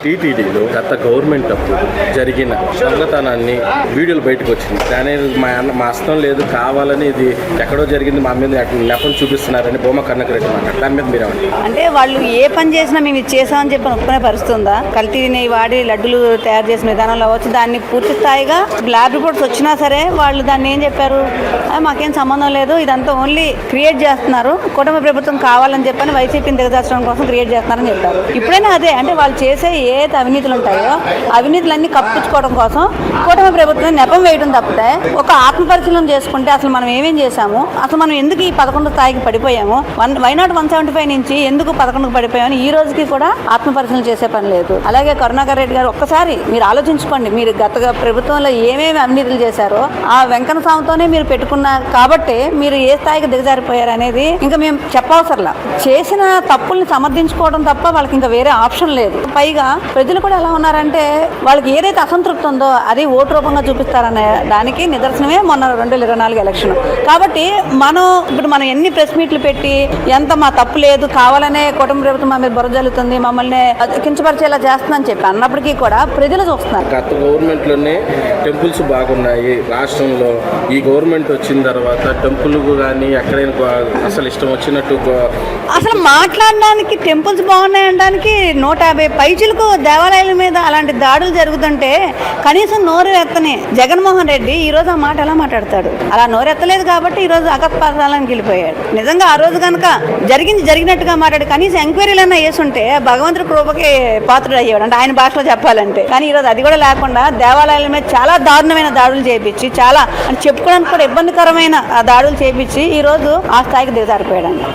టీటీడీలో గత గవర్నమెంట్ అప్పుడు జరిగిన దొంగతనాన్ని వీడియోలు బయటకు వచ్చింది. దాని మా అస్తం లేదు, కావాలని ఇది ఎక్కడో జరిగింది, మా మీద నెపం చూపిస్తున్నారని బొమ్మ కనకరెడ్డి మాట్లాడారు. దాని మీద మీరు అంటే వాళ్ళు ఏ పని చేసినా మేము ఇది చేసామని చెప్పి ఒప్పుకునే పరిస్థితుందా? కల్తీని వాడి లడ్డులు తయారు చేసిన విధానంలో వచ్చి దాన్ని పూర్తి స్థాయిగా ల్యాబ్ రిపోర్ట్స్ వచ్చినా సరే వాళ్ళు దాన్ని ఏం చెప్పారు, మాకేం సంబంధం లేదు, ఇదంతా ఓన్లీ క్రియేట్ చేస్తున్నారు, కుటుంబ ప్రభుత్వం కావాలని చెప్పని వైసీపీని దిగజార్చడం కోసం క్రియేట్ చేస్తున్నారని చెప్పారు. ఇప్పుడైనా అదే, అంటే వాళ్ళు చేసే ఏ అవినీతులు ఉంటాయో అవినీతులన్నీ కప్పించుకోవడం కోసం కూటమి ప్రభుత్వం నెపం వేయడం తప్పితే ఒక ఆత్మపరిశీలన చేసుకుంటే అసలు మనం ఏమేం చేశాము, అసలు మనం ఎందుకు ఈ 11 స్థాయికి పడిపోయాము, వైనాట్ 175 నుంచి ఎందుకు 11కు పడిపోయామని ఈ రోజుకి కూడా ఆత్మపరిశీలన చేసే పని లేదు. అలాగే కరుణాకర్ రెడ్డి గారు ఒక్కసారి మీరు ఆలోచించుకోండి, మీరు గత ప్రభుత్వంలో ఏమేమి అవినీతులు చేశారో ఆ వెంకన్న స్వామితోనే మీరు పెట్టుకున్న కాబట్టి మీరు ఏ స్థాయికి దిగజారిపోయారు అనేది ఇంకా మేము చెప్పవసరలా. చేసిన తప్పుల్ని సమర్థించుకోవడం తప్ప వాళ్ళకి ఇంకా వేరే ఆప్షన్ లేదు. పైగా ప్రజలు కూడా ఎలా ఉన్నారంటే వాళ్ళకి ఏదైతే అసంతృప్తి ఉందో అది ఓటు రూపంగా చూపిస్తారనే దానికి నిదర్శనమే మొన్న 2024 ఎలక్షన్. కాబట్టి మనం ఎన్ని ప్రెస్ మీట్లు పెట్టి ఎంత మా తప్పు లేదు, కావాలనే కుటుంబ ప్రభుత్వం మా మీద బురద జల్లుతుంది, మమ్మల్ని కించపరిచేలా చేస్తుందని చెప్పి అన్నప్పటికీ కూడా ప్రజలు చూస్తున్నారు. గత గవర్నమెంట్ లోనే టెంపుల్స్ బాగున్నాయి రాష్ట్రంలో, ఈ గవర్నమెంట్ వచ్చిన తర్వాత టెంపుల్ కానీ ఎక్కడైనా అసలు ఇష్టం వచ్చినట్టు అసలు మాట్లాడడానికి టెంపుల్స్ బాగున్నాయి అనడానికి 150 పైచులకు దేవాలయాల మీద అలాంటి దాడులు జరుగుతుంటే కనీసం నోరు ఎత్తని జగన్మోహన్ రెడ్డి ఈ రోజు ఆ మాట ఎలా మాట్లాడతాడు? అలా నోరు ఎత్తలేదు కాబట్టి ఈ రోజు అకస్పాతాలకు వెళ్ళిపోయాడు. నిజంగా ఆ రోజు కనుక జరిగినట్టుగా మాట్లాడి కనీసం ఎంక్వైరీలన్నా వేసుంటే భగవంతుడి కృపకి పాత్రుడు అయ్యాడు, అంటే ఆయన భాషలో చెప్పాలంటే. కానీ ఈ రోజు అది కూడా లేకుండా దేవాలయాల మీద చాలా దారుణమైన దాడులు చేయించి, చాలా చెప్పుకోవడానికి కూడా ఇబ్బందికరమైన దాడులు చేయించి ఈ రోజు ఆ స్థాయికి దిగజారిపోయాడు.